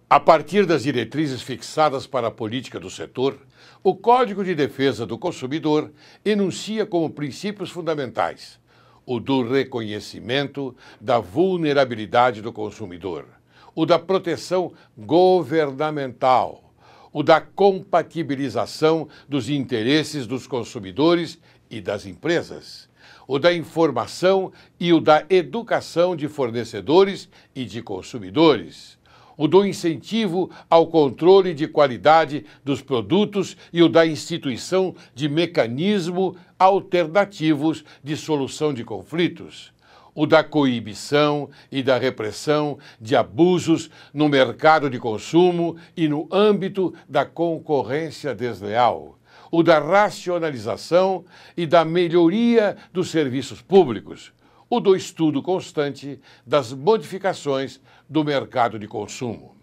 A partir das diretrizes fixadas para a política do setor, o Código de Defesa do Consumidor enuncia como princípios fundamentais o do reconhecimento da vulnerabilidade do consumidor, o da proteção governamental, o da compatibilização dos interesses dos consumidores e das empresas, o da informação e o da educação de fornecedores e de consumidores, o do incentivo ao controle de qualidade dos produtos e o da instituição de mecanismos alternativos de solução de conflitos, o da coibição e da repressão de abusos no mercado de consumo e no âmbito da concorrência desleal, o da racionalização e da melhoria dos serviços públicos, o do estudo constante das modificações do mercado de consumo.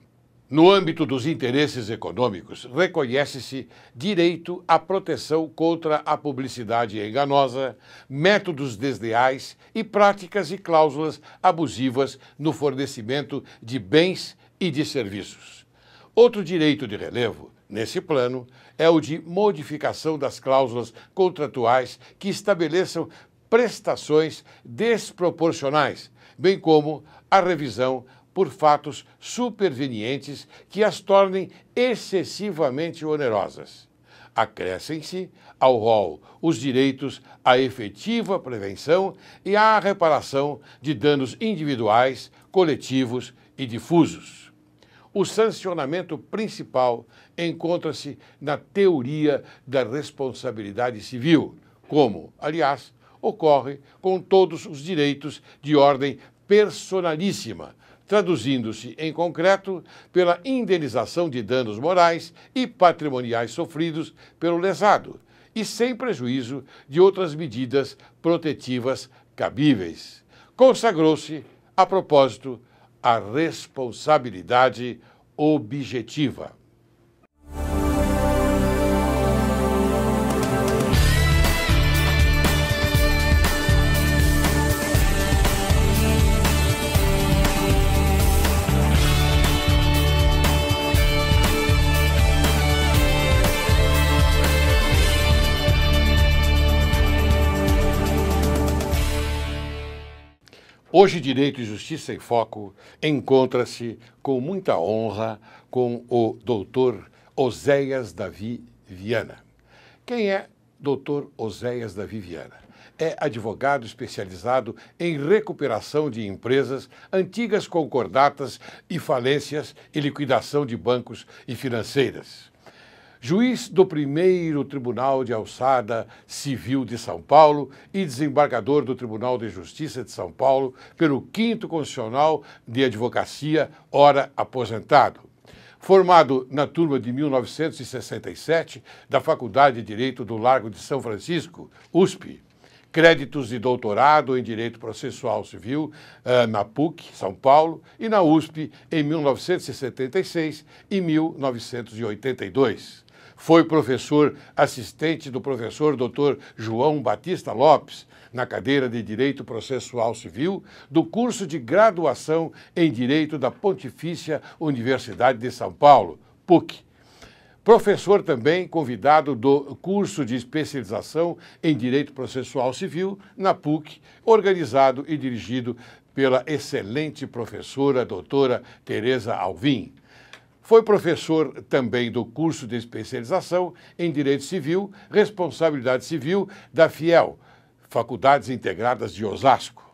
No âmbito dos interesses econômicos, reconhece-se direito à proteção contra a publicidade enganosa, métodos desleais e práticas e cláusulas abusivas no fornecimento de bens e de serviços. Outro direito de relevo, nesse plano, é o de modificação das cláusulas contratuais que estabeleçam prestações desproporcionais, bem como a revisão por fatos supervenientes que as tornem excessivamente onerosas. Acrescem-se ao rol os direitos à efetiva prevenção e à reparação de danos individuais, coletivos e difusos. O sancionamento principal encontra-se na teoria da responsabilidade civil, como, aliás, ocorre com todos os direitos de ordem personalíssima, traduzindo-se, em concreto, pela indenização de danos morais e patrimoniais sofridos pelo lesado, e sem prejuízo de outras medidas protetivas cabíveis. Consagrou-se, a propósito, a responsabilidade objetiva. Hoje, Direito e Justiça em Foco encontra-se com muita honra com o doutor Oséias Davi Viana. Quem é doutor Oséias Davi Viana? É advogado especializado em recuperação de empresas, antigas concordatas e falências e liquidação de bancos e financeiras. Juiz do primeiro Tribunal de Alçada Civil de São Paulo e desembargador do Tribunal de Justiça de São Paulo pelo 5º Constitucional de Advocacia, ora aposentado. Formado na turma de 1967 da Faculdade de Direito do Largo de São Francisco, USP. Créditos de doutorado em Direito Processual Civil na PUC, São Paulo, e na USP em 1976 e 1982. Foi professor assistente do professor Dr. João Batista Lopes, na cadeira de Direito Processual Civil, do curso de graduação em Direito da Pontifícia Universidade de São Paulo, PUC. Professor também convidado do curso de especialização em Direito Processual Civil, na PUC, organizado e dirigido pela excelente professora doutora Tereza Alvim. Foi professor também do curso de especialização em Direito Civil, Responsabilidade Civil da FIEL, Faculdades Integradas de Osasco.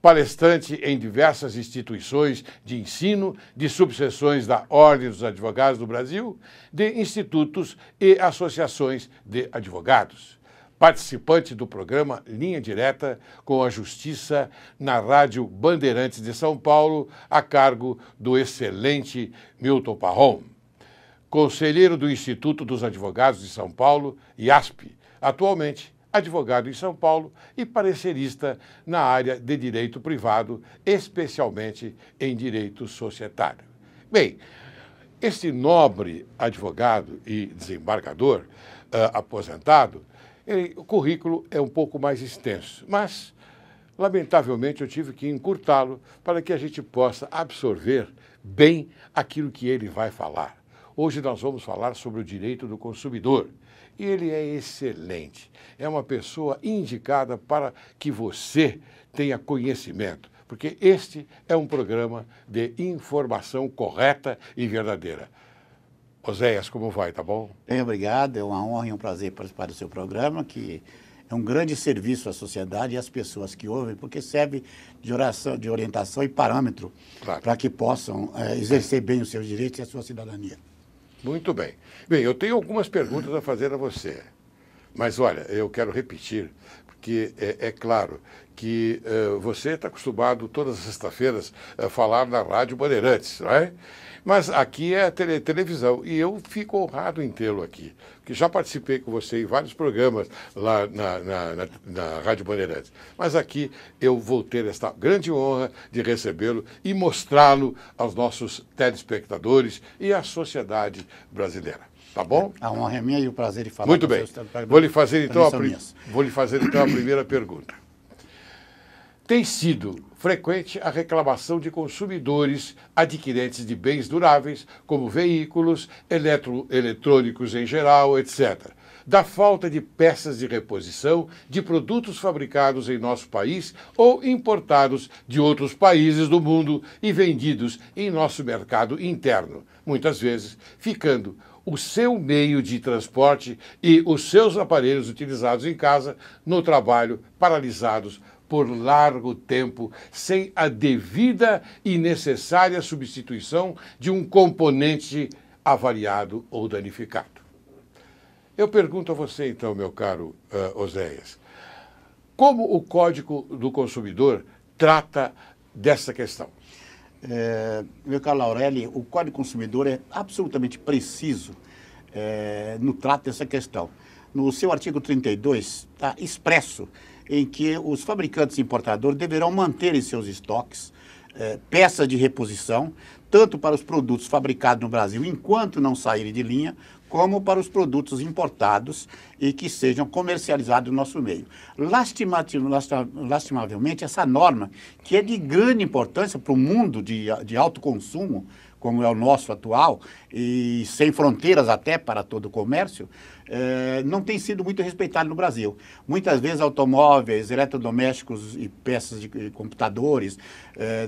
Palestrante em diversas instituições de ensino, de subseções da Ordem dos Advogados do Brasil, de institutos e associações de advogados. Participante do programa Linha Direta com a Justiça na Rádio Bandeirantes de São Paulo, a cargo do excelente Milton Parron. Conselheiro do Instituto dos Advogados de São Paulo, IASP, atualmente advogado em São Paulo e parecerista na área de direito privado, especialmente em direito societário. Bem, este nobre advogado e desembargador aposentado, o currículo é um pouco mais extenso, mas Lamentavelmente, eu tive que encurtá-lo para que a gente possa absorver bem aquilo que ele vai falar. Hoje nós vamos falar sobre o direito do consumidor. E ele é excelente. É uma pessoa indicada para que você tenha conhecimento, porque este é um programa de informação correta e verdadeira. Oséias, como vai, tá bom? Bem, obrigado. É uma honra e um prazer participar do seu programa, que é um grande serviço à sociedade e às pessoas que ouvem, porque serve de orientação e parâmetro para que possam exercer bem os seus direitos e a sua cidadania. Muito bem. Bem, eu tenho algumas perguntas a fazer a você. Mas, olha, eu quero repetir, porque é claro que você está acostumado todas as sextas-feiras a falar na Rádio Bandeirantes, não é? Mas aqui é televisão e eu fico honrado em tê-lo aqui, porque já participei com você em vários programas lá na Rádio Bandeirantes. Mas aqui eu vou ter esta grande honra de recebê-lo e mostrá-lo aos nossos telespectadores e à sociedade brasileira. Tá bom? A honra é minha e o prazer de falar. Muito bem. Vou lhe fazer então a primeira pergunta. Tem sido frequente a reclamação de consumidores adquirentes de bens duráveis, como veículos, eletrônicos em geral, etc., da falta de peças de reposição de produtos fabricados em nosso país ou importados de outros países do mundo e vendidos em nosso mercado interno, muitas vezes ficando o seu meio de transporte e os seus aparelhos utilizados em casa, no trabalho, paralisados por largo tempo, sem a devida e necessária substituição de um componente avariado ou danificado. Eu pergunto a você, então, meu caro Oséias, como o Código do Consumidor trata dessa questão? Meu caro Laureli, o Código do Consumidor é absolutamente preciso no trato dessa questão. No seu artigo 32, está expresso em que os fabricantes e importadores deverão manter em seus estoques peças de reposição, tanto para os produtos fabricados no Brasil enquanto não saírem de linha, como para os produtos importados e que sejam comercializados no nosso meio. Lastimavelmente, essa norma, que é de grande importância para o mundo de alto consumo, como é o nosso atual, e sem fronteiras até para todo o comércio, não tem sido muito respeitado no Brasil. Muitas vezes automóveis, eletrodomésticos e peças de computadores,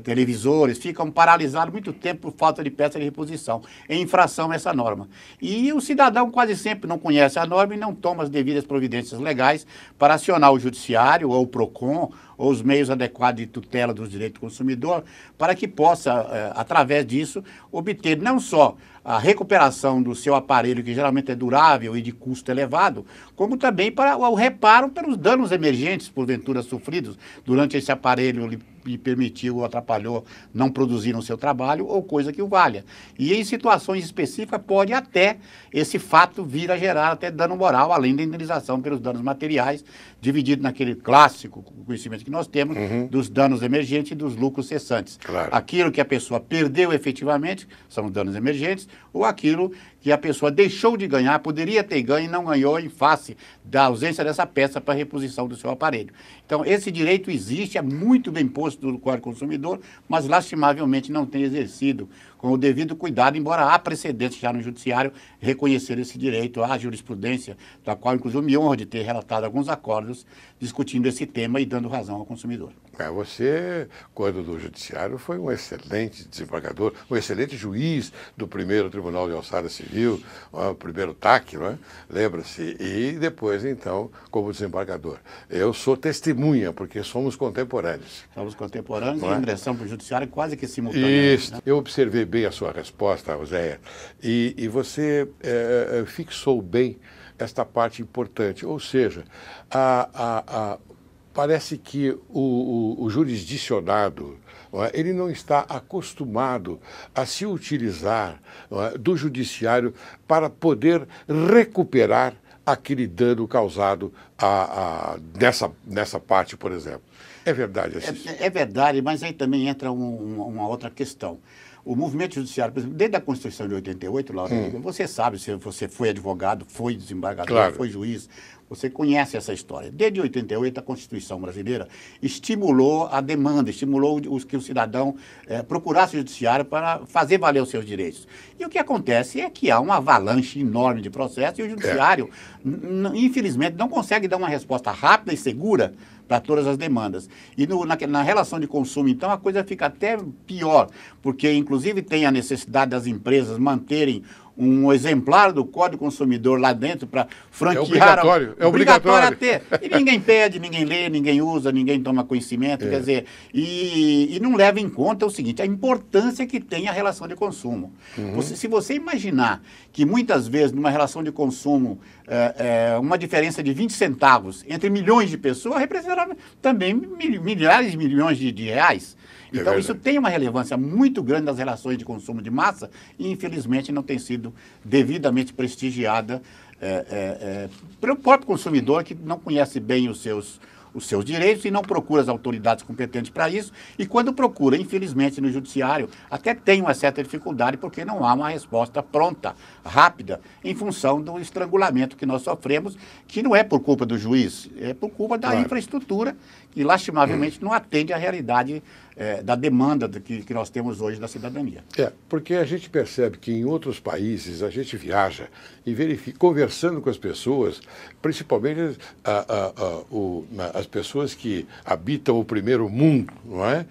televisores, ficam paralisados muito tempo por falta de peça de reposição, em infração a essa norma. E o cidadão quase sempre não conhece a norma e não toma as devidas providências legais para acionar o judiciário ou o PROCON, ou os meios adequados de tutela dos direitos do consumidor, para que possa, através disso, obter não só a recuperação do seu aparelho, que geralmente é durável e de custo elevado, como também para o reparo pelos danos emergentes, porventura sofridos durante esse aparelho lhe permitiu ou atrapalhou não produzir no seu trabalho ou coisa que o valha. E em situações específicas pode até esse fato vir a gerar até dano moral, além da indenização pelos danos materiais, dividido naquele clássico conhecimento que nós temos dos danos emergentes e dos lucros cessantes. Claro. Aquilo que a pessoa perdeu efetivamente são os danos emergentes, ou aquilo que a pessoa deixou de ganhar, poderia ter ganho e não ganhou em face da ausência dessa peça para reposição do seu aparelho. Então, esse direito existe, é muito bem posto no Código do Consumidor, mas lastimavelmente não tem exercido com o devido cuidado, embora há precedentes já no Judiciário reconhecer esse direito à jurisprudência, da qual, inclusive, me honro de ter relatado alguns acordos discutindo esse tema e dando razão ao consumidor. Você, quando do Judiciário, foi um excelente desembargador, um excelente juiz do primeiro Tribunal de Alçada Civil, o primeiro TAC, não é? Lembra-se? E depois, então, como desembargador. Eu sou testemunha, porque somos contemporâneos. Somos contemporâneos e a ingressão para o Judiciário quase que simultânea. Isso. Né? Eu observei bem a sua resposta, Oséias, e você fixou bem esta parte importante, ou seja, parece que o jurisdicionado, ele não está acostumado a se utilizar do judiciário para poder recuperar aquele dano causado nessa parte, por exemplo. É verdade assim? É verdade, mas aí também entra uma outra questão. O movimento judiciário, por exemplo, desde a Constituição de 88, Laura, você sabe, se você foi advogado, foi desembargador, claro, foi juiz, Você conhece essa história. Desde 88, a Constituição brasileira estimulou a demanda, estimulou que o cidadão procurasse o judiciário para fazer valer os seus direitos. E o que acontece é que há uma avalanche enorme de processos e o judiciário, infelizmente, não consegue dar uma resposta rápida e segura para todas as demandas. E na relação de consumo, então, a coisa fica até pior, porque, inclusive, tem a necessidade das empresas manterem um exemplar do Código Consumidor lá dentro para franquear. É obrigatório. A ter. E ninguém pede, ninguém lê, ninguém usa, ninguém toma conhecimento, quer dizer, e não leva em conta o seguinte, a importância que tem a relação de consumo. Se você imaginar que muitas vezes numa relação de consumo uma diferença de 20 centavos entre milhões de pessoas representa também milhares de milhões de reais. Então, isso tem uma relevância muito grande nas relações de consumo de massa e, infelizmente, não tem sido devidamente prestigiada pelo próprio consumidor, que não conhece bem os seus direitos e não procura as autoridades competentes para isso. E quando procura, infelizmente, no judiciário, até tem uma certa dificuldade, porque não há uma resposta pronta, rápida, em função do estrangulamento que nós sofremos, que não é por culpa do juiz, é por culpa da infraestrutura, que lastimavelmente não atende à realidade da demanda que nós temos hoje da cidadania. Porque a gente percebe que em outros países a gente viaja e verifica, conversando com as pessoas, principalmente as pessoas que habitam o primeiro mundo, não é?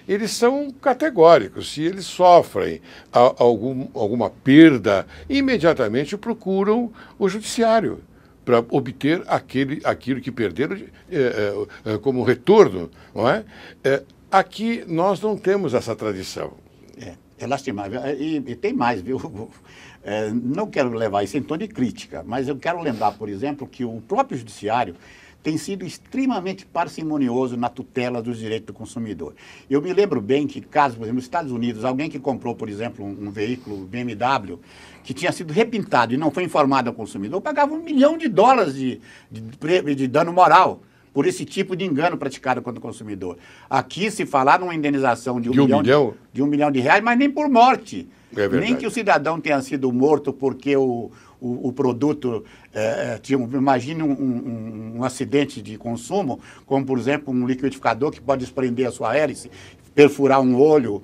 Eles são categóricos. Se eles sofrem alguma perda, imediatamente procuram o judiciário para obter aquilo que perderam como retorno, não é? Aqui nós não temos essa tradição. É lastimável. E tem mais, viu? Não quero levar isso em tom de crítica, mas eu quero lembrar, por exemplo, que o próprio judiciário tem sido extremamente parcimonioso na tutela dos direitos do consumidor. Eu me lembro bem que, caso, por exemplo, nos Estados Unidos, alguém que comprou, por exemplo, um veículo BMW que tinha sido repintado e não foi informado ao consumidor, pagava $1 milhão de dano moral por esse tipo de engano praticado contra o consumidor. Aqui se falar numa indenização de um milhão de reais, mas nem por morte. Nem que o cidadão tenha sido morto porque o produto imagine um acidente de consumo, como, por exemplo, um liquidificador que pode desprender a sua hélice, perfurar um olho,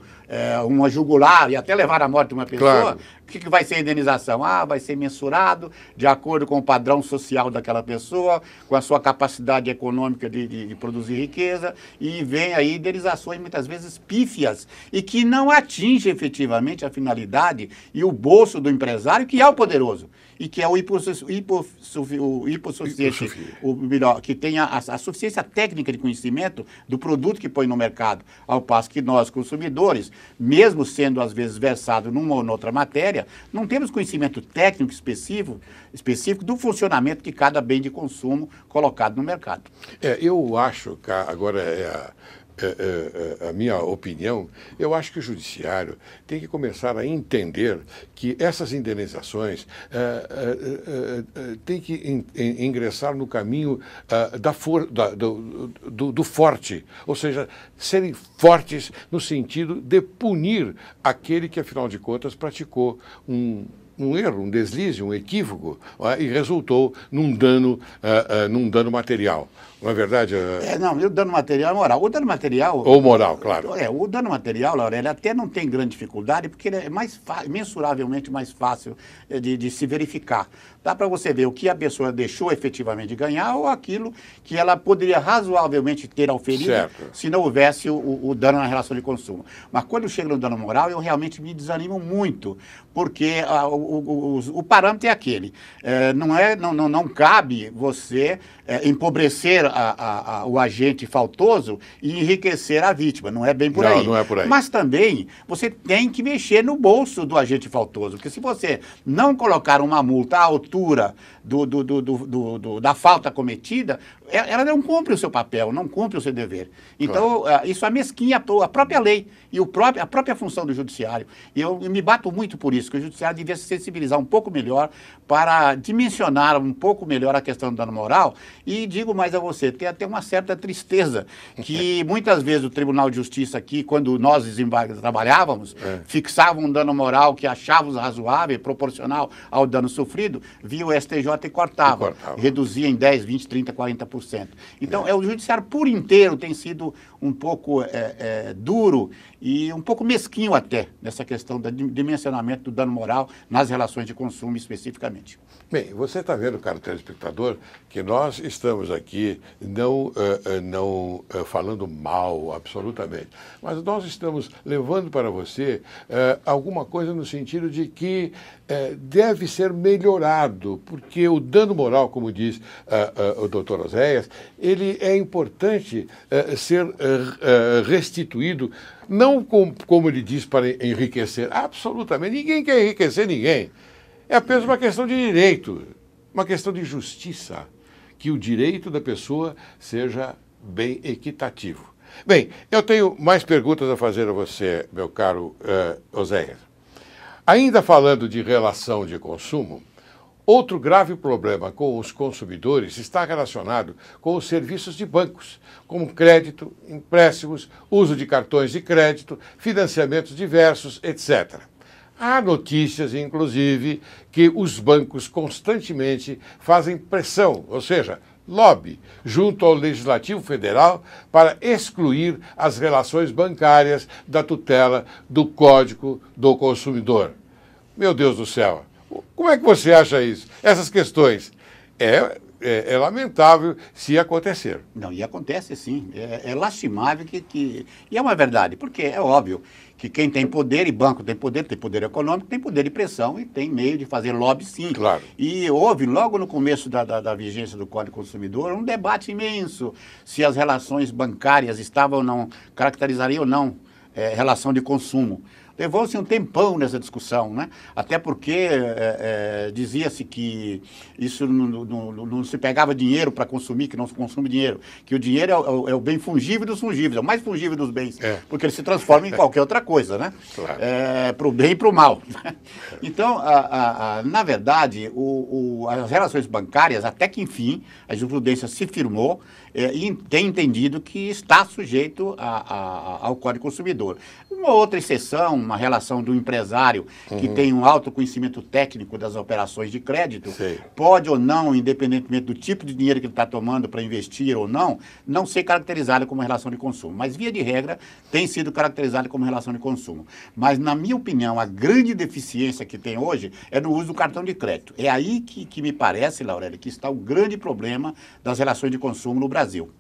uma jugular e até levar à morte uma pessoa. Claro. O que vai ser a indenização? Vai ser mensurado de acordo com o padrão social daquela pessoa, com a sua capacidade econômica de produzir riqueza, e vem aí indenizações muitas vezes pífias e que não atingem efetivamente a finalidade e o bolso do empresário, que é o poderoso e que é o hipossuficiente, que tem a suficiência técnica de conhecimento do produto que põe no mercado, ao passo que nós, consumidores, mesmo sendo às vezes versados numa ou noutra matéria, não temos conhecimento técnico específico do funcionamento de cada bem de consumo colocado no mercado. Eu acho, agora a minha opinião, eu acho que o judiciário tem que começar a entender que essas indenizações têm que ingressar no caminho do forte, ou seja, serem fortes no sentido de punir aquele que, afinal de contas, praticou um erro, um deslize, um equívoco, e resultou num dano material. Não é verdade? Não, o dano material é moral. O dano material... Ou moral, claro. O dano material, Laura, ele até não tem grande dificuldade, porque ele é mensuravelmente mais fácil de se verificar. Dá para você ver o que a pessoa deixou efetivamente de ganhar ou aquilo que ela poderia razoavelmente ter oferido se não houvesse o dano na relação de consumo. Mas quando chega no dano moral, eu realmente me desanimo muito, porque o parâmetro é aquele. Não cabe você empobrecer o agente faltoso e enriquecer a vítima. Não é bem por aí. Não é por aí. Mas também você tem que mexer no bolso do agente faltoso, porque se você não colocar uma multa à altura da falta cometida, ela não cumpre o seu papel, não cumpre o seu dever. Então, isso amesquinha a própria lei e a própria função do judiciário. E eu me bato muito por isso, que o judiciário devia ser sensibilizar um pouco melhor, para dimensionar um pouco melhor a questão do dano moral. E digo mais a você, tem até uma certa tristeza que muitas vezes o Tribunal de Justiça aqui, quando nós trabalhávamos, fixava um dano moral que achávamos razoável, proporcional ao dano sofrido, via o STJ e cortava. Reduzia em 10, 20, 30, 40%. Então, o judiciário por inteiro tem sido um pouco duro e um pouco mesquinho até nessa questão do dimensionamento do dano moral nas relações de consumo especificamente. Bem, você está vendo, caro telespectador, que nós estamos aqui não falando mal absolutamente, mas nós estamos levando para você alguma coisa no sentido de que deve ser melhorado, porque o dano moral, como diz o doutor Oséias, ele é importante ser restituído, não como ele diz, para enriquecer, absolutamente, ninguém quer enriquecer ninguém. É apenas uma questão de direito, uma questão de justiça, que o direito da pessoa seja bem equitativo. Bem, eu tenho mais perguntas a fazer a você, meu caro Oséias. Ainda falando de relação de consumo, outro grave problema com os consumidores está relacionado com os serviços de bancos, como crédito, empréstimos, uso de cartões de crédito, financiamentos diversos, etc. Há notícias, inclusive, que os bancos constantemente fazem pressão, ou seja, lobby, junto ao Legislativo Federal para excluir as relações bancárias da tutela do Código do Consumidor. Meu Deus do céu, como é que você acha isso? Essas questões é lamentável se acontecer. Não, e acontece sim. É lastimável e é uma verdade, porque é óbvio que quem tem poder, e banco tem poder econômico, tem poder de pressão e tem meio de fazer lobby sim. Claro. E houve, logo no começo da vigência do Código Consumidor, um debate imenso se as relações bancárias estavam ou não, caracterizariam ou não relação de consumo. Levou-se um tempão nessa discussão, né? Até porque dizia-se que isso não se pegava dinheiro para consumir, que não se consome dinheiro, que o dinheiro é o bem fungível dos fungíveis, é o mais fungível dos bens, porque ele se transforma em qualquer outra coisa, né? Claro. Para o bem e para o mal. Então, na verdade, as relações bancárias, até que enfim, a jurisprudência se firmou e tem entendido que está sujeito ao Código Consumidor. Uma outra exceção, uma relação do empresário que tem um alto conhecimento técnico das operações de crédito, pode ou não, independentemente do tipo de dinheiro que ele está tomando para investir ou não ser caracterizado como relação de consumo. Mas, via de regra, tem sido caracterizado como relação de consumo. Mas, na minha opinião, a grande deficiência que tem hoje é no uso do cartão de crédito. É aí que me parece, Laurélio, que está o grande problema das relações de consumo no Brasil.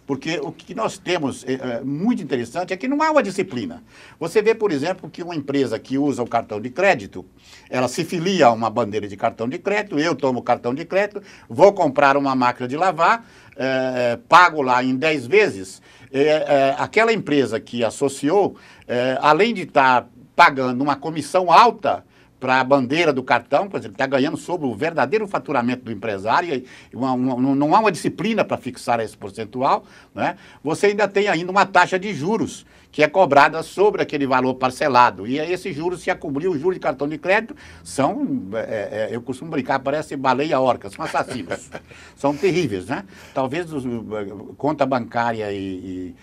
Porque o que nós temos muito interessante é que não há uma disciplina. Você vê, por exemplo, que uma empresa que usa o cartão de crédito, ela se filia a uma bandeira de cartão de crédito, eu tomo cartão de crédito, vou comprar uma máquina de lavar, pago lá em 10 vezes, aquela empresa que associou, além de estar pagando uma comissão alta para a bandeira do cartão, por exemplo, está ganhando sobre o verdadeiro faturamento do empresário, não há uma disciplina para fixar esse percentual, né? Você ainda tem ainda uma taxa de juros que é cobrada sobre aquele valor parcelado. E aí esses juros se acumulam, os juros de cartão de crédito são, eu costumo brincar, parece baleia-orca, são assassinos, são terríveis, né? Talvez conta bancária e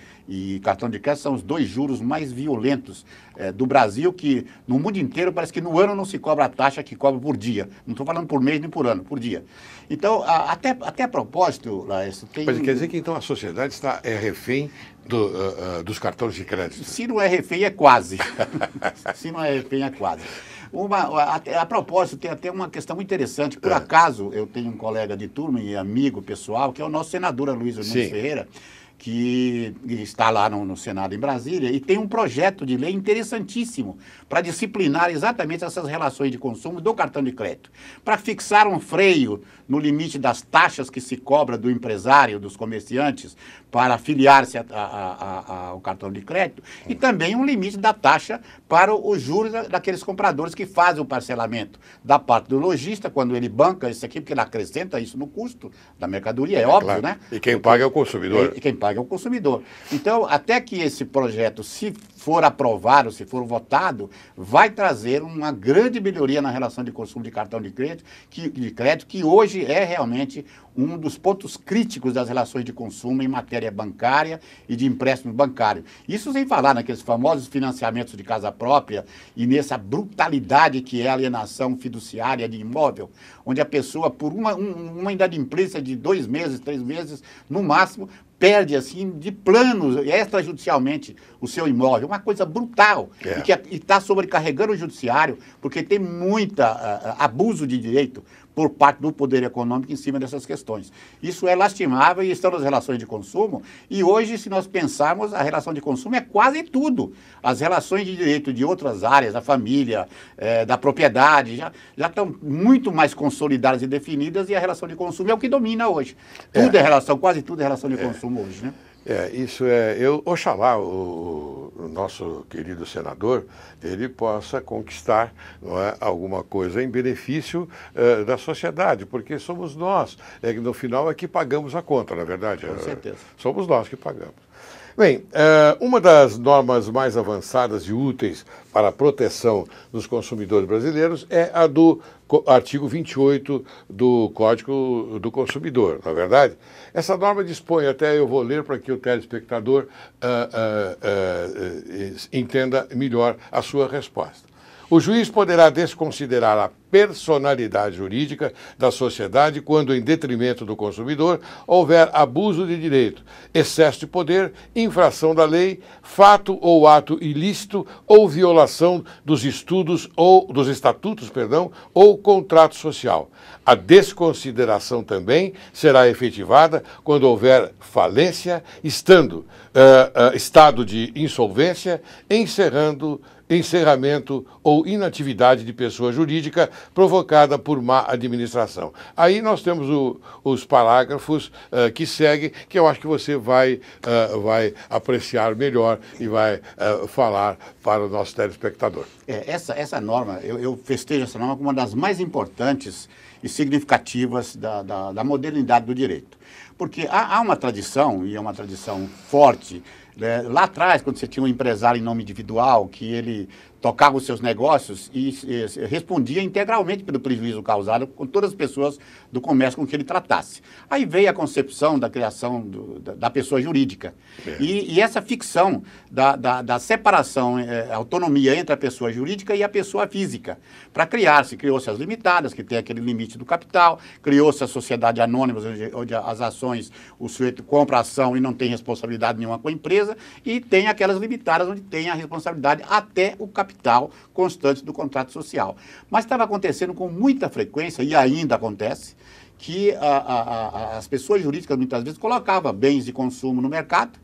cartão de crédito são os dois juros mais violentos do Brasil, que no mundo inteiro parece que no ano não se cobra a taxa que cobra por dia. Não estou falando por mês nem por ano, por dia. Então, até a propósito, Laércio, tem... Mas quer dizer que então a sociedade está refém dos cartões de crédito? Se não é refém, é quase. Se não é refém, é quase. A propósito, tem até uma questão muito interessante. Por acaso, eu tenho um colega de turma e amigo pessoal, que é o nosso senador Aloysio Nunes Ferreira, que está lá no Senado em Brasília, e tem um projeto de lei interessantíssimo para disciplinar exatamente essas relações de consumo do cartão de crédito, para fixar um freio no limite das taxas que se cobra do empresário, dos comerciantes, para afiliar-se ao cartão de crédito, e também um limite da taxa para os juros daqueles compradores que fazem o parcelamento da parte do lojista, quando ele banca isso aqui, porque ele acrescenta isso no custo da mercadoria, é óbvio, claro, né? E quem paga é o consumidor. E quem paga paga é o consumidor. Então, até que esse projeto, se for aprovado, se for votado, vai trazer uma grande melhoria na relação de consumo de cartão de crédito, que hoje é realmente um dos pontos críticos das relações de consumo em matéria bancária e de empréstimo bancário. Isso sem falar naqueles famosos financiamentos de casa própria e nessa brutalidade que é a alienação fiduciária de imóvel, onde a pessoa, por uma inadimplência de 2 meses, 3 meses, no máximo, perde, assim, de plano, extrajudicialmente, o seu imóvel. Uma coisa brutal. E está sobrecarregando o judiciário, porque tem muita abuso de direito por parte do poder econômico em cima dessas questões. Isso é lastimável e estão nas relações de consumo. E hoje, se nós pensarmos, a relação de consumo é quase tudo. As relações de direito de outras áreas, da família, da propriedade, já estão muito mais consolidadas e definidas, e a relação de consumo é o que domina hoje. Tudo é relação, quase tudo é relação de consumo hoje, né? Oxalá o nosso querido senador, ele possa conquistar, não é, alguma coisa em benefício da sociedade, porque somos nós, no final, é que pagamos a conta, na verdade. Com certeza. Somos nós que pagamos. Bem, uma das normas mais avançadas e úteis para a proteção dos consumidores brasileiros é a do artigo 28 do Código do Consumidor, não é verdade? Essa norma dispõe, até eu vou ler para que o telespectador entenda melhor a sua resposta. O juiz poderá desconsiderar a personalidade jurídica da sociedade quando, em detrimento do consumidor, houver abuso de direito, excesso de poder, infração da lei, fato ou ato ilícito ou violação dos estatutos ou contrato social. A desconsideração também será efetivada quando houver falência, estado de insolvência, encerramento ou inatividade de pessoa jurídica provocada por má administração. Aí nós temos os parágrafos que seguem, que eu acho que você vai apreciar melhor e vai falar para o nosso telespectador. Essa norma, eu festejo essa norma como uma das mais importantes e significativas da modernidade do direito. Porque há uma tradição, e é uma tradição forte, lá atrás, quando você tinha um empresário em nome individual, que ele tocava os seus negócios e respondia integralmente pelo prejuízo causado com todas as pessoas do comércio com que ele tratasse. Aí veio a concepção da criação da pessoa jurídica. E essa ficção da separação, autonomia entre a pessoa jurídica e a pessoa física. Para criou-se as limitadas, que tem aquele limite do capital, criou-se a sociedade anônima, onde as ações, o sujeito compra a ação e não tem responsabilidade nenhuma com a empresa, e tem aquelas limitadas, onde tem a responsabilidade até o capital constante do contrato social. Mas estava acontecendo com muita frequência, e ainda acontece, que as pessoas jurídicas muitas vezes colocavam bens de consumo no mercado,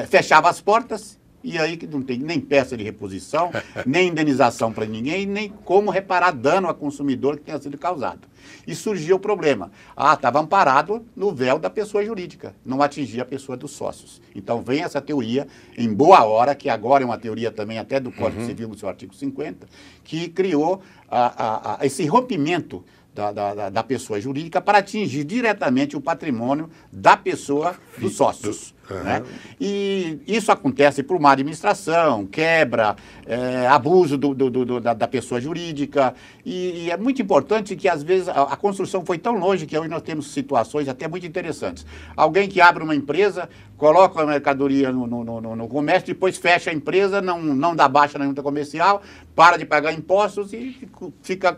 fechavam as portas, e aí que não tem nem peça de reposição, nem indenização para ninguém, nem como reparar dano a consumidor que tenha sido causado. E surgiu o problema. Estava amparado no véu da pessoa jurídica, não atingia a pessoa dos sócios. Então vem essa teoria, em boa hora, que agora é uma teoria também até do Código Civil, no seu artigo 50, que criou esse rompimento da pessoa jurídica para atingir diretamente o patrimônio da pessoa dos sócios. Né? E isso acontece por má administração, quebra, abuso da pessoa jurídica, e é muito importante que às vezes a construção foi tão longe que hoje nós temos situações até muito interessantes. Alguém que abre uma empresa, coloca a mercadoria no comércio, depois fecha a empresa, não dá baixa na junta comercial, para de pagar impostos e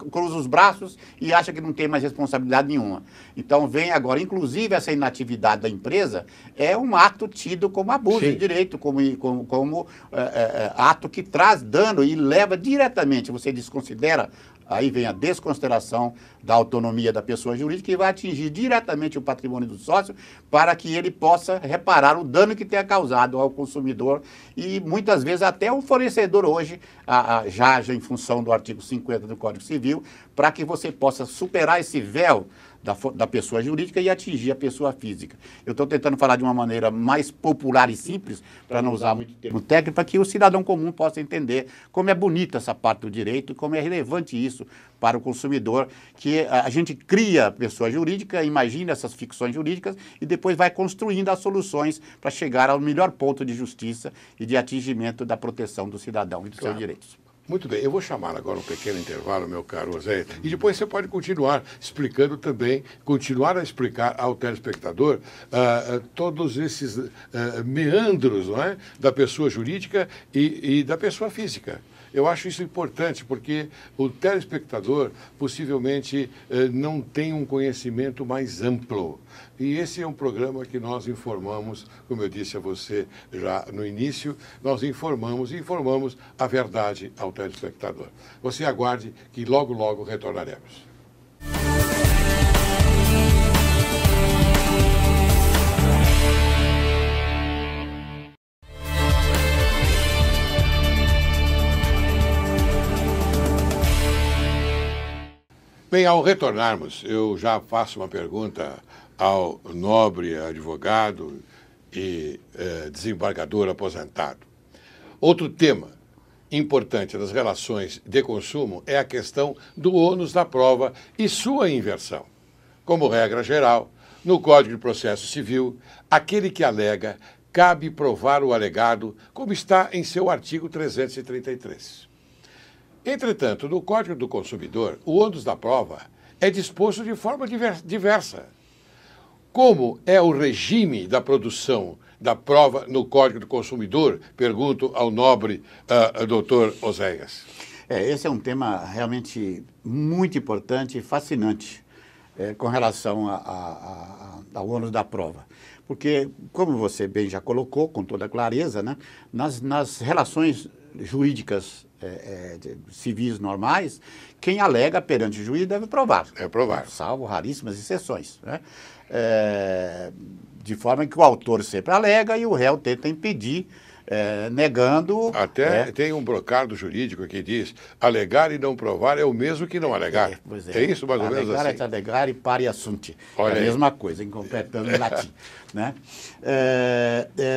cruza os braços e acha que não tem mais responsabilidade nenhuma. Então vem agora, inclusive essa inatividade da empresa é um ato tido como abuso de direito, como ato que traz dano e leva diretamente, você desconsidera, aí vem a desconsideração da autonomia da pessoa jurídica, que vai atingir diretamente o patrimônio do sócio para que ele possa reparar o dano que tenha causado ao consumidor, e muitas vezes até o fornecedor hoje já em função do artigo 50 do Código Civil, para que você possa superar esse véu da pessoa jurídica e atingir a pessoa física. Eu estou tentando falar de uma maneira mais popular e simples, para não usar muito termo técnico, para que o cidadão comum possa entender como é bonita essa parte do direito e como é relevante isso para o consumidor, que a gente cria a pessoa jurídica, imagina essas ficções jurídicas e depois vai construindo as soluções para chegar ao melhor ponto de justiça e de atingimento da proteção do cidadão e dos seus direitos. Muito bem, eu vou chamar agora um pequeno intervalo, meu caro Oséias, e depois você pode continuar explicando também, continuar a explicar ao telespectador todos esses meandros, não é, da pessoa jurídica e da pessoa física. Eu acho isso importante, porque o telespectador possivelmente não tem um conhecimento mais amplo. E esse é um programa que nós informamos, como eu disse a você já no início, nós informamos a verdade ao telespectador. Você aguarde que logo, logo retornaremos. Bem, ao retornarmos, eu já faço uma pergunta ao nobre advogado e desembargador aposentado. Outro tema importante das relações de consumo é a questão do ônus da prova e sua inversão. Como regra geral, no Código de Processo Civil, aquele que alega cabe provar o alegado, como está em seu artigo 333. Entretanto, no Código do Consumidor, o ônus da prova é disposto de forma diversa. Como é o regime da produção da prova no Código do Consumidor? Pergunto ao nobre doutor Oséias. Esse é um tema realmente muito importante e fascinante com relação ao ônus da prova. Porque, como você bem já colocou, com toda clareza, né, nas relações jurídicas civis normais, quem alega perante o juiz deve provar. É provar. Salvo raríssimas exceções, né? De forma que o autor sempre alega e o réu tenta impedir, negando... Até tem um brocardo jurídico que diz alegar e não provar é o mesmo que não alegar. Pois é isso mais ou menos assim? Alegar é alegar e pari assunti. Olha é a aí. mesma coisa, incompletando em latim. Né?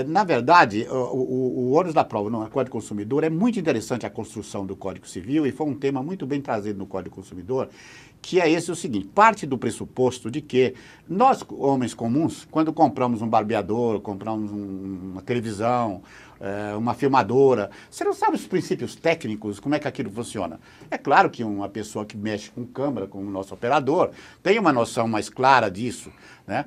Na verdade, o ônus da prova no Código Consumidor é muito interessante a construção do Código Civil e foi um tema muito bem trazido no Código Consumidor, que é esse o seguinte: parte do pressuposto de que nós, homens comuns, quando compramos um barbeador, compramos uma televisão, uma filmadora, você não sabe os princípios técnicos, como é que aquilo funciona. É claro que uma pessoa que mexe com câmera, como o nosso operador, tem uma noção mais clara disso, né?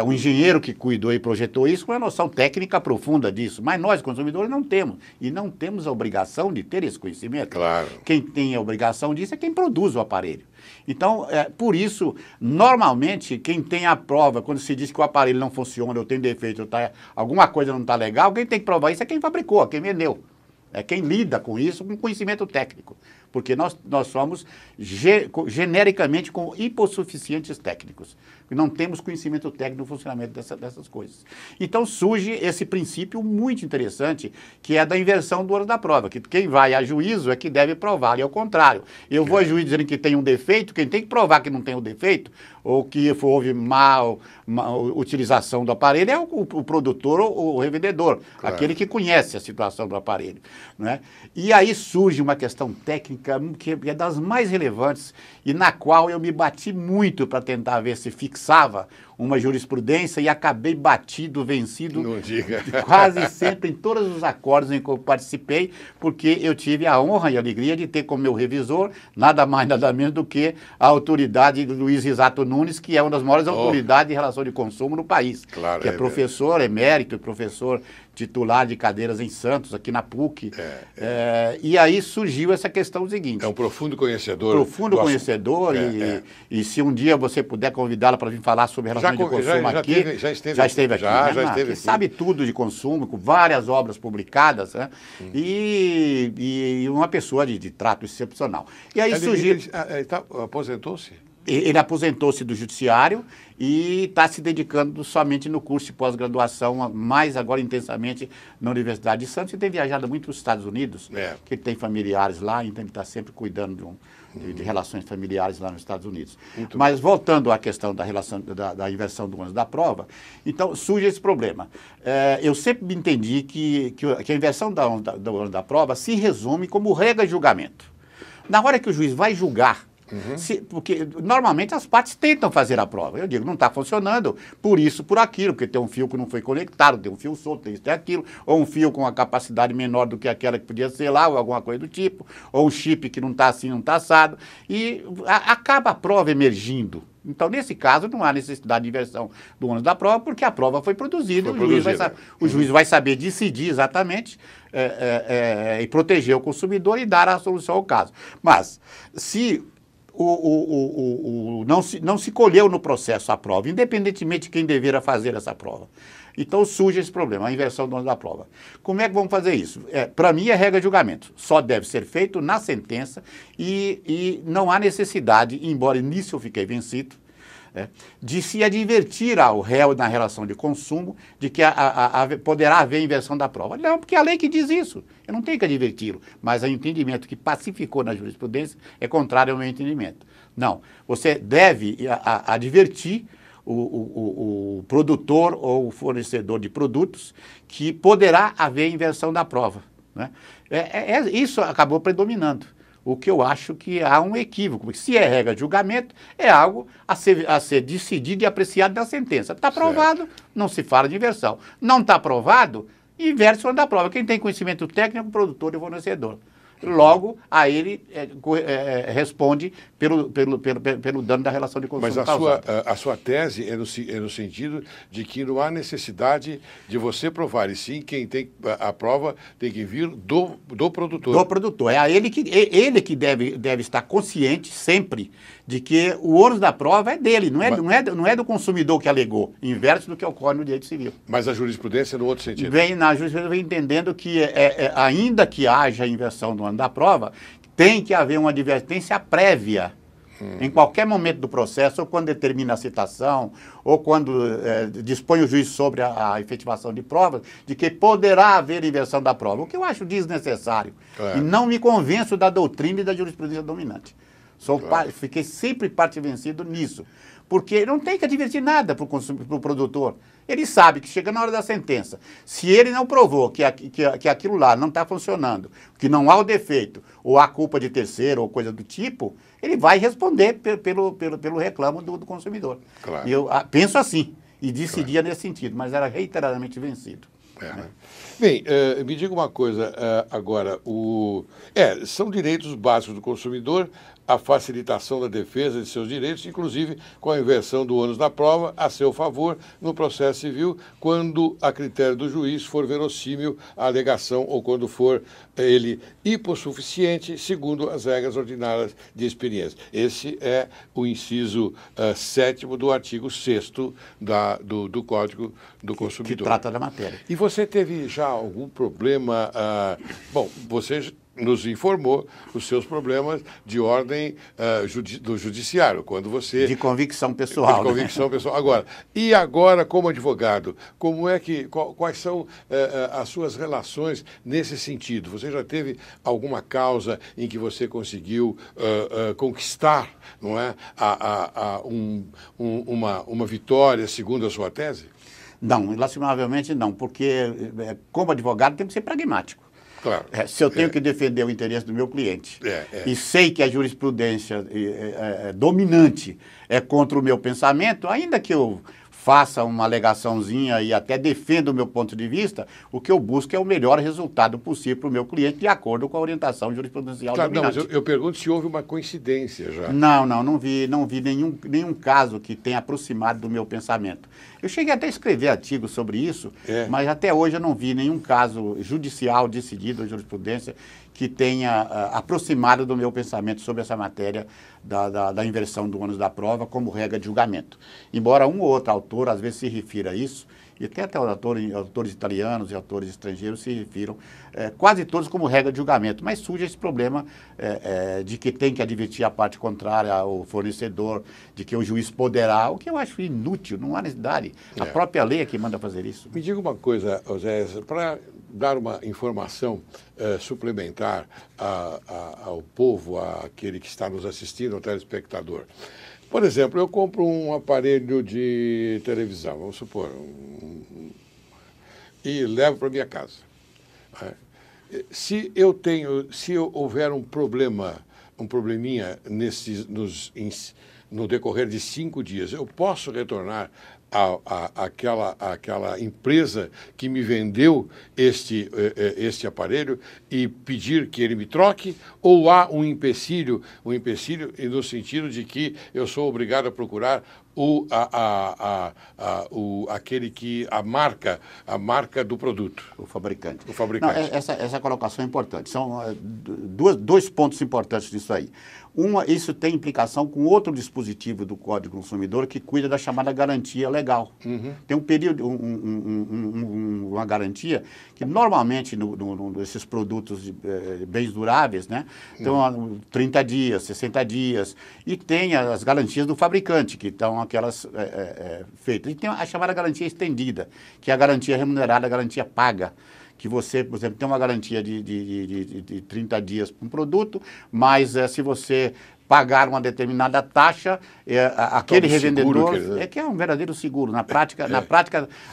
O engenheiro que cuidou e projetou isso com uma noção técnica profunda disso, mas nós, consumidores, não temos. E não temos a obrigação de ter esse conhecimento. Claro. Quem tem a obrigação disso é quem produz o aparelho. Então, por isso, normalmente, quem tem a prova, quando se diz que o aparelho não funciona, ou tem defeito, ou alguma coisa não está legal, quem tem que provar isso é quem fabricou, quem vendeu. É quem lida com isso com conhecimento técnico. Porque nós somos genericamente com hipossuficientes técnicos. Não temos conhecimento técnico no funcionamento dessas coisas. Então surge esse princípio muito interessante, que é da inversão do ônus da prova, que quem vai a juízo é que deve provar, e ao contrário. Eu vou a juízo dizendo que tem um defeito, quem tem que provar que não tem um defeito, ou que houve má utilização do aparelho, é o produtor ou o revendedor, claro, aquele que conhece a situação do aparelho. Né? E aí surge uma questão técnica que é das mais relevantes e na qual eu me bati muito para tentar ver se fixava uma jurisprudência e acabei batido, vencido, não diga, quase sempre em todos os acordos em que eu participei, porque eu tive a honra e a alegria de ter como meu revisor nada mais, nada menos do que a autoridade Luiz Risato Nunes, que é uma das maiores autoridades em relação de consumo no país, claro, que é professor emérito e professor titular de cadeiras em Santos, aqui na PUC. E aí surgiu essa questão seguinte. É um profundo conhecedor. Profundo conhecedor, e se um dia você puder convidá-lo para vir falar sobre relações de consumo aqui. Já esteve aqui. Já esteve aqui. Sabe tudo de consumo, com várias obras publicadas, né? E uma pessoa de trato excepcional. E aí surgiu... Aposentou-se? Ele aposentou-se do judiciário e está se dedicando somente no curso de pós-graduação, mais agora intensamente na Universidade de Santos, e tem viajado muito para os Estados Unidos, que ele tem familiares lá, então ele está sempre cuidando de relações familiares lá nos Estados Unidos. Mas voltando à questão da relação da inversão do ônus da prova, então surge esse problema. Eu sempre me entendi que a inversão do ônus da prova se resume como regra de julgamento. Na hora que o juiz vai julgar, porque normalmente as partes tentam fazer a prova. Eu digo, não está funcionando por isso, por aquilo, porque tem um fio que não foi conectado, tem um fio solto, tem isso, tem aquilo, ou um fio com uma capacidade menor do que aquela que podia ser lá, ou alguma coisa do tipo, ou um chip que não está assim, não está assado, e acaba a prova emergindo. Então, nesse caso, não há necessidade de inversão do ônus da prova, porque a prova foi produzida, o juiz vai saber decidir exatamente e proteger o consumidor e dar a solução ao caso. Mas, se não se colheu no processo a prova, independentemente de quem deveria fazer essa prova. Então surge esse problema, a inversão do ônus da prova. Como é que vamos fazer isso? Para mim é regra de julgamento. Só deve ser feito na sentença e não há necessidade, embora nisso eu fiquei vencido, de se advertir ao réu na relação de consumo de que poderá haver inversão da prova. Não, porque é a lei que diz isso. Eu não tenho que adverti-lo, mas o entendimento que pacificou na jurisprudência é contrário ao meu entendimento. Não, você deve advertir o produtor ou o fornecedor de produtos que poderá haver inversão da prova, né? Isso acabou predominando. O que eu acho que há um equívoco, porque se é regra de julgamento, é algo a ser decidido e apreciado na sentença. Está aprovado, não se fala de inversão. Não está aprovado, inverte o ônus da prova. Quem tem conhecimento técnico é o produtor e o fornecedor. Logo, a ele responde pelo dano da relação de consumo. Mas a sua tese é no sentido de que não há necessidade de você provar, e sim quem tem a prova tem que vir do produtor. Do produtor. É ele que deve estar consciente sempre de que o ônus da prova é dele, não é do consumidor que alegou, inverso do que ocorre no direito civil. Mas a jurisprudência no outro sentido? Na jurisprudência vem entendendo que, ainda que haja inversão do ônus da prova, tem que haver uma advertência prévia em qualquer momento do processo, ou quando determina a citação, ou quando dispõe o juiz sobre a efetivação de provas, de que poderá haver inversão da prova, o que eu acho desnecessário. E não me convenço da doutrina e da jurisprudência dominante. Fiquei sempre parte vencido nisso, porque não tem que advertir nada para o produtor. Ele sabe que chega na hora da sentença. Se ele não provou que aquilo lá não está funcionando, que não há o defeito, ou há culpa de terceiro, ou coisa do tipo, ele vai responder pelo reclamo do consumidor. Claro. E eu penso assim, e decidia nesse sentido, mas era reiteradamente vencido. Bem, me diga uma coisa agora, são direitos básicos do consumidor, a facilitação da defesa de seus direitos, inclusive com a inversão do ônus da prova a seu favor no processo civil, quando a critério do juiz for verossímil a alegação ou quando for ele hipossuficiente, segundo as regras ordinárias de experiência. Esse é o inciso 7º do artigo 6º do Código do Consumidor. Que trata da matéria. E você teve já algum problema? Bom, você nos informou os seus problemas de ordem do judiciário, quando você... De convicção pessoal. De convicção pessoal. Agora, como advogado, quais são as suas relações nesse sentido? Você já teve alguma causa em que você conseguiu conquistar, não é, uma vitória segundo a sua tese? Não, lastimavelmente não, porque como advogado tem que ser pragmático. Claro. Se eu tenho que defender o interesse do meu cliente e sei que a jurisprudência dominante é contra o meu pensamento, ainda que eu faça uma alegaçãozinha e até defenda o meu ponto de vista, o que eu busco é o melhor resultado possível para o meu cliente, de acordo com a orientação jurisprudencial dominante. Não, mas eu pergunto se houve uma coincidência já. Não vi nenhum caso que tenha aproximado do meu pensamento. Eu cheguei até a escrever artigos sobre isso, mas até hoje eu não vi nenhum caso judicial decidido, a jurisprudência, que tenha aproximado do meu pensamento sobre essa matéria da inversão do ônus da prova como regra de julgamento. Embora um ou outro autor às vezes se refira a isso, e até autores italianos e autores estrangeiros se refiram, quase todos como regra de julgamento, mas surge esse problema de que tem que advertir a parte contrária ao fornecedor, de que o juiz poderá, o que eu acho inútil, não há necessidade. A própria lei é que manda fazer isso. Me diga uma coisa, José, para dar uma informação suplementar ao povo, àquele que está nos assistindo, ao telespectador. Por exemplo, eu compro um aparelho de televisão, vamos supor, e levo para minha casa. Se houver um probleminha no decorrer de 5 dias, eu posso retornar àquela empresa que me vendeu este aparelho e pedir que ele me troque? Ou há um empecilho no sentido de que eu sou obrigado a procurar a marca do produto? O fabricante. O fabricante. Não, essa colocação é importante. São dois pontos importantes disso aí. Isso tem implicação com outro dispositivo do Código do Consumidor que cuida da chamada garantia legal. Tem um período, uma garantia que normalmente nesses produtos de bens duráveis, né? Então, 30 dias, 60 dias, e tem as garantias do fabricante, que estão aquelas feitas. E tem a chamada garantia estendida, que é a garantia remunerada, a garantia paga, que você, por exemplo, tem uma garantia de 30 dias para um produto, mas se você pagar uma determinada taxa, aquele revendedor que é um verdadeiro seguro. Na prática,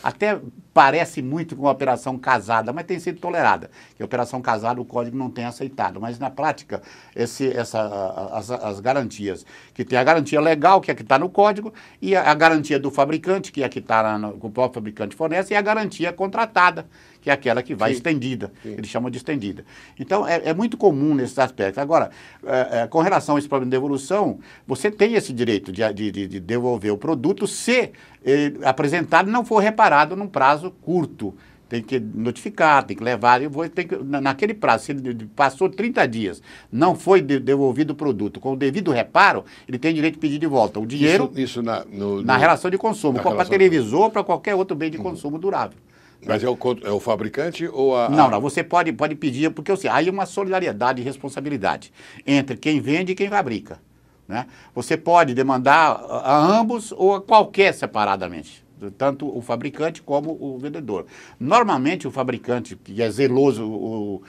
até parece muito com a operação casada, mas tem sido tolerada. Que a operação casada o Código não tem aceitado, mas na prática as garantias, que tem a garantia legal, que é a que está no Código, e a garantia do fabricante, que é a que está que o próprio fabricante fornece, e a garantia contratada, que é aquela que vai estendida, eles chamam de estendida. Então, é muito comum nesses aspectos. Agora, com relação a esse problema de devolução, você tem esse direito de devolver o produto se apresentado não for reparado num prazo curto. Tem que notificar, tem que levar, naquele prazo, se ele passou 30 dias, não foi devolvido o produto com o devido reparo, ele tem direito de pedir de volta o dinheiro na relação de consumo, para televisor, para qualquer outro bem de consumo durável. Mas é o fabricante ou Não, você pode pedir, porque aí é uma solidariedade e responsabilidade entre quem vende e quem fabrica, né? Você pode demandar a ambos ou a qualquer separadamente, tanto o fabricante como o vendedor. Normalmente o fabricante, que é zeloso,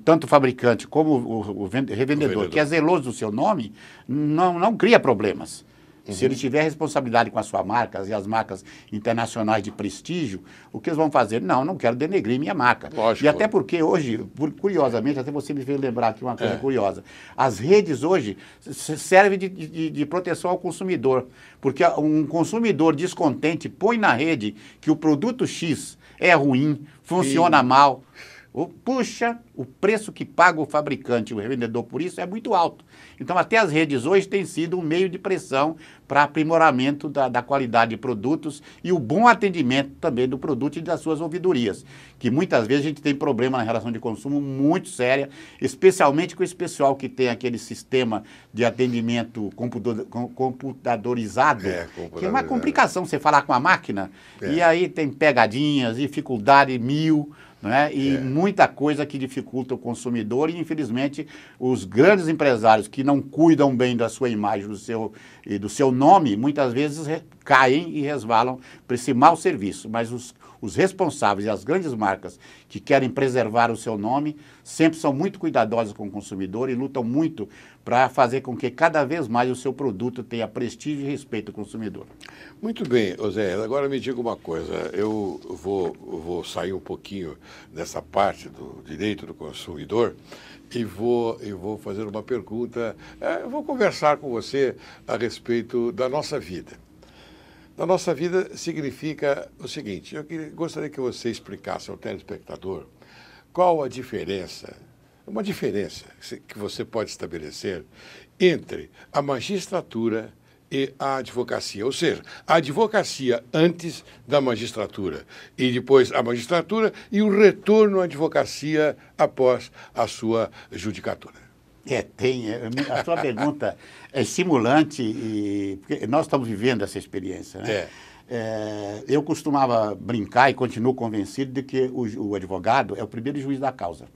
tanto o fabricante como o revendedor, que é zeloso do seu nome, não cria problemas. Se ele tiver responsabilidade com a sua marca e as marcas internacionais de prestígio, o que eles vão fazer? Não quero denegrir minha marca. Lógico. E até porque hoje, curiosamente, até você me fez lembrar aqui uma coisa curiosa, as redes hoje servem de proteção ao consumidor, porque um consumidor descontente põe na rede que o produto X é ruim, funciona mal. Puxa, o preço que paga o fabricante e o revendedor por isso é muito alto. Então, até as redes hoje têm sido um meio de pressão para aprimoramento da qualidade de produtos e o bom atendimento também do produto e das suas ouvidorias, que muitas vezes a gente tem problema na relação de consumo muito séria, especialmente com esse pessoal que tem aquele sistema de atendimento computadorizado, que é uma complicação você falar com a máquina, e aí tem pegadinhas, dificuldade mil, né? E muita coisa que dificulta o consumidor e, infelizmente, os grandes empresários que não cuidam bem da sua imagem do seu nome, muitas vezes caem e resvalam para esse mau serviço. Mas os responsáveis e as grandes marcas que querem preservar o seu nome sempre são muito cuidadosos com o consumidor e lutam muito para fazer com que cada vez mais o seu produto tenha prestígio e respeito ao consumidor. Muito bem, José. Agora me diga uma coisa. Eu vou sair um pouquinho dessa parte do direito do consumidor e vou fazer uma pergunta. Eu vou conversar com você a respeito da nossa vida. Da nossa vida significa o seguinte: eu gostaria que você explicasse ao telespectador qual a diferença, uma diferença que você pode estabelecer entre a magistratura e a advocacia, ou seja, a advocacia antes da magistratura e depois a magistratura e o retorno à advocacia após a sua judicatura. A sua pergunta é estimulante, porque nós estamos vivendo essa experiência, né? Eu costumava brincar e continuo convencido de que o advogado é o primeiro juiz da causa.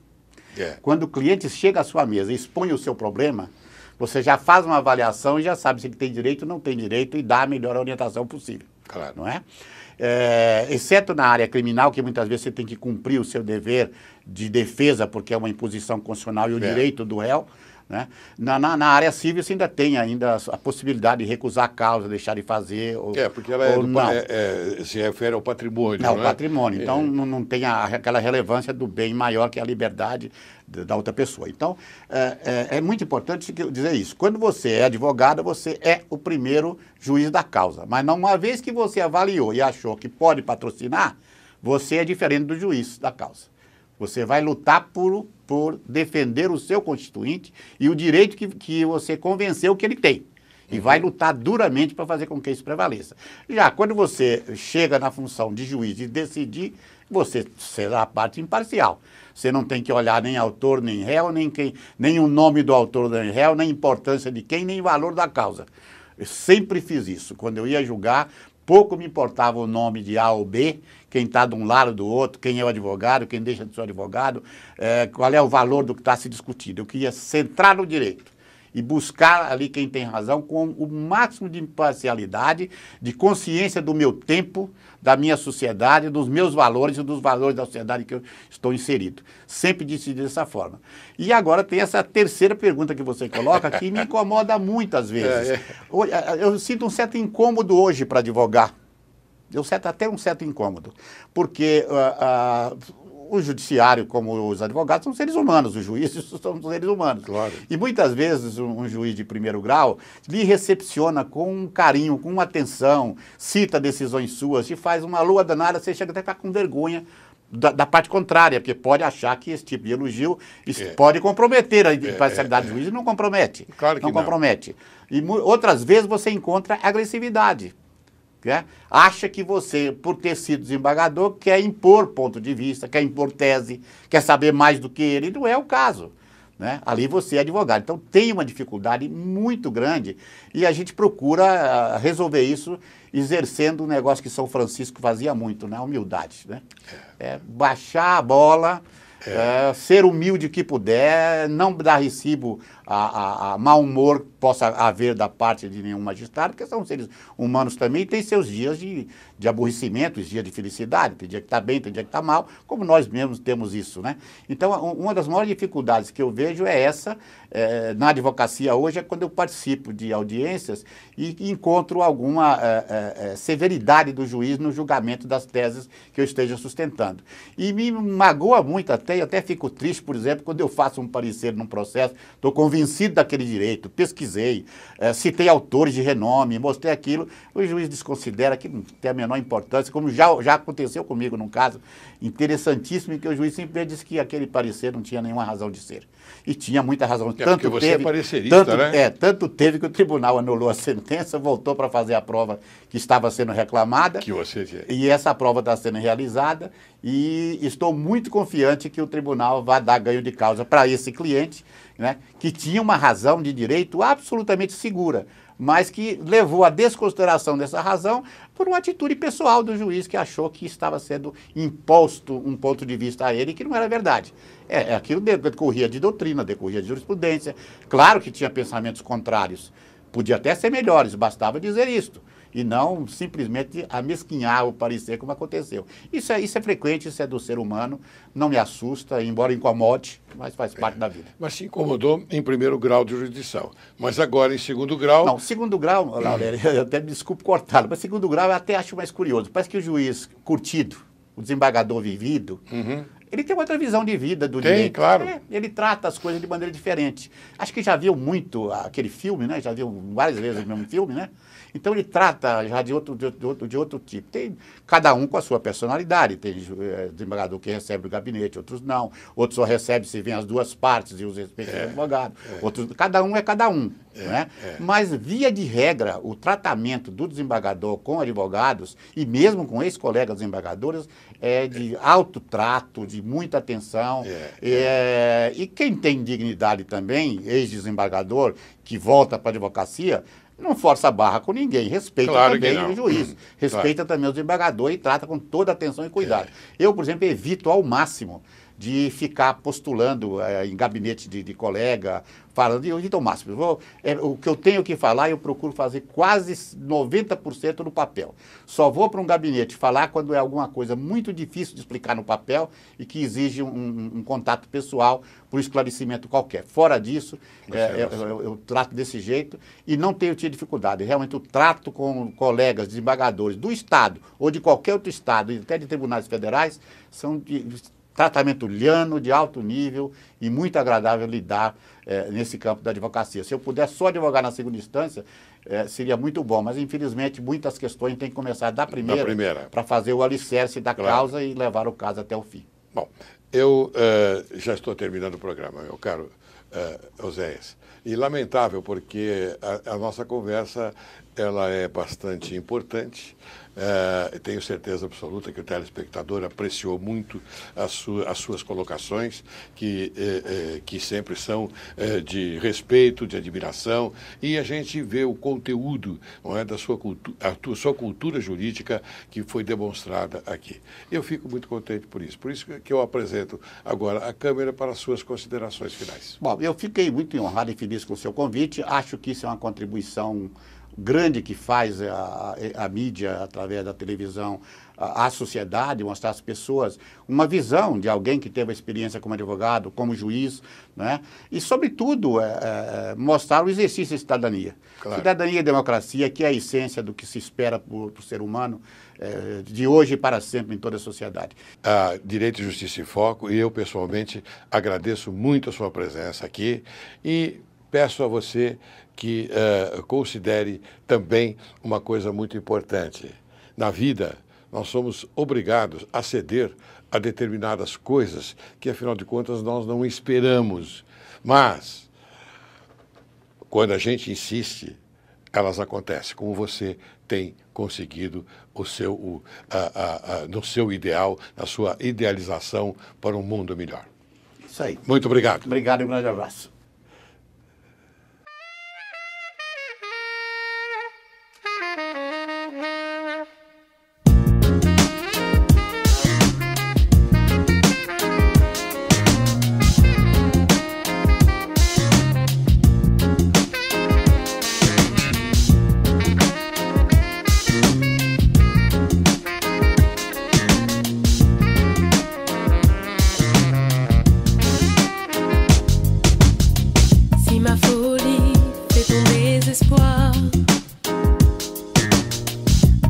Quando o cliente chega à sua mesa e expõe o seu problema, você já faz uma avaliação e já sabe se ele tem direito ou não tem direito e dá a melhor orientação possível. Claro. Não é? Exceto na área criminal, que muitas vezes você tem que cumprir o seu dever de defesa, porque é uma imposição constitucional e o direito do réu. Né? Na área civil você ainda tem a possibilidade de recusar a causa, deixar de fazer ou porque ela se refere ao patrimônio. Não, patrimônio. Então não tem aquela relevância do bem maior que a liberdade da outra pessoa. Então é muito importante dizer isso. Quando você é advogado, você é o primeiro juiz da causa. Mas uma vez que você avaliou e achou que pode patrocinar, você é diferente do juiz da causa. Você vai lutar por defender o seu constituinte e o direito que você convenceu que ele tem. E vai lutar duramente para fazer com que isso prevaleça. Já quando você chega na função de juiz e decidir, você será a parte imparcial. Você não tem que olhar nem autor, nem réu, nem o nome do autor, nem réu, nem importância de quem, nem valor da causa. Eu sempre fiz isso. Quando eu ia julgar, pouco me importava o nome de A ou B, quem está de um lado do outro, quem é o advogado, quem deixa de ser advogado, qual é o valor do que está se discutindo. Eu queria centrar no direito e buscar ali quem tem razão com o máximo de imparcialidade, de consciência do meu tempo, da minha sociedade, dos meus valores e dos valores da sociedade que eu estou inserido. Sempre decidi dessa forma. E agora tem essa terceira pergunta que você coloca que me incomoda muitas vezes. Eu sinto um certo incômodo hoje para advogar. Até um certo incômodo, porque o judiciário, como os advogados, são seres humanos, os juízes são seres humanos. Claro. E muitas vezes um juiz de primeiro grau lhe recepciona com um carinho, com uma atenção, cita decisões suas, te faz uma lua danada, você chega até a ficar com vergonha da parte contrária, porque pode achar que esse tipo de elogio pode comprometer a imparcialidade do juiz e não compromete. Claro que não compromete. E outras vezes você encontra agressividade. Acha que você, por ter sido desembargador, quer impor ponto de vista, quer impor tese, quer saber mais do que ele, e não é o caso. Né? Ali você é advogado. Então tem uma dificuldade muito grande e a gente procura resolver isso exercendo um negócio que São Francisco fazia muito, né? A humildade. Né? Baixar a bola, ser humilde que puder, não dar recibo a mau humor que possa haver da parte de nenhum magistrado, porque são seres humanos também e tem seus dias de aborrecimento, dias de felicidade, tem dia que está bem, tem dia que está mal, como nós mesmos temos isso, né? Então, uma das maiores dificuldades que eu vejo é essa, na advocacia hoje, é quando eu participo de audiências e encontro alguma severidade do juiz no julgamento das teses que eu esteja sustentando. E me magoa muito até, eu até fico triste, por exemplo, quando eu faço um parecer num processo, estou convencido daquele direito, pesquisei, citei autores de renome, mostrei aquilo, o juiz desconsidera que não tem a menor importância, como já aconteceu comigo num caso interessantíssimo, em que o juiz simplesmente disse que aquele parecer não tinha nenhuma razão de ser. E tinha muita razão. Porque você é parecerista, né? Tanto teve que o tribunal anulou a sentença, voltou para fazer a prova que estava sendo reclamada. E essa prova está sendo realizada e estou muito confiante que o tribunal vai dar ganho de causa para esse cliente, né, que tinha uma razão de direito absolutamente segura, mas que levou à desconsideração dessa razão por uma atitude pessoal do juiz que achou que estava sendo imposto um ponto de vista a ele que não era verdade. Aquilo decorria de doutrina, decorria de jurisprudência. Claro que tinha pensamentos contrários. Podia até ser melhores, bastava dizer isto. E não simplesmente amesquinhar o parecer como aconteceu. Isso é frequente, isso é do ser humano, não me assusta, embora incomode, mas faz parte da vida. Mas se incomodou em primeiro grau de jurisdição. Mas agora em segundo grau... Não, segundo grau, Laurélia, eu até me desculpo cortá-lo, mas segundo grau eu até acho mais curioso. Parece que o juiz curtido, o desembargador vivido, ele tem outra visão de vida do direito. Claro. Ele trata as coisas de maneira diferente. Acho que já viu muito aquele filme, né? Já viu várias vezes o mesmo filme, né? Então ele trata já de outro tipo. Tem cada um com a sua personalidade. Tem desembargador que recebe o gabinete, outros não. Outros só recebe se vem as duas partes e os respectivos advogados. Outros, cada um é cada um. Né? Mas, via de regra, o tratamento do desembargador com advogados e mesmo com ex-colegas desembargadores é de alto trato, de muita atenção. E quem tem dignidade também, ex-desembargador, que volta para a advocacia, não força a barra com ninguém, respeita também o juiz, respeita também o desembargador e trata com toda atenção e cuidado. Eu, por exemplo, evito ao máximo de ficar postulando em gabinete de colega, falando, eu evito ao máximo. O que eu tenho que falar, eu procuro fazer quase 90% no papel. Só vou para um gabinete falar quando é alguma coisa muito difícil de explicar no papel e que exige um contato pessoal por esclarecimento qualquer. Fora disso, eu trato desse jeito e não tenho tido dificuldade. Realmente, o trato com colegas desembargadores do Estado ou de qualquer outro Estado, até de tribunais federais, são de tratamento liano, de alto nível e muito agradável lidar nesse campo da advocacia. Se eu puder só advogar na segunda instância, seria muito bom, mas infelizmente muitas questões têm que começar da primeira para fazer o alicerce da causa e levar o caso até o fim. Bom, eu já estou terminando o programa, meu caro Oséias, e lamentável porque a nossa conversa ela é bastante importante. Tenho certeza absoluta que o telespectador apreciou muito as suas colocações, que sempre são de respeito, de admiração, e a gente vê o conteúdo, não é, da sua cultura jurídica que foi demonstrada aqui. Eu fico muito contente por isso que eu apresento agora a câmera para as suas considerações finais. Bom, eu fiquei muito honrado e feliz com o seu convite. Acho que isso é uma contribuição grande que faz a mídia, através da televisão, à sociedade, mostrar às pessoas uma visão de alguém que teve a experiência como advogado, como juiz, né? E, sobretudo, mostrar o exercício de cidadania. Claro. Cidadania e democracia, que é a essência do que se espera por ser humano, de hoje e para sempre em toda a sociedade. Direito, Justiça e Foco, e eu, pessoalmente, agradeço muito a sua presença aqui e peço a você que considere também uma coisa muito importante. Na vida, nós somos obrigados a ceder a determinadas coisas que, afinal de contas, nós não esperamos. Mas, quando a gente insiste, elas acontecem, como você tem conseguido no seu ideal, na sua idealização para um mundo melhor. Isso aí. Muito obrigado. Obrigado e um grande abraço.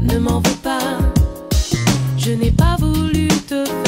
Ne m'en veux pas, je n'ai pas voulu te faire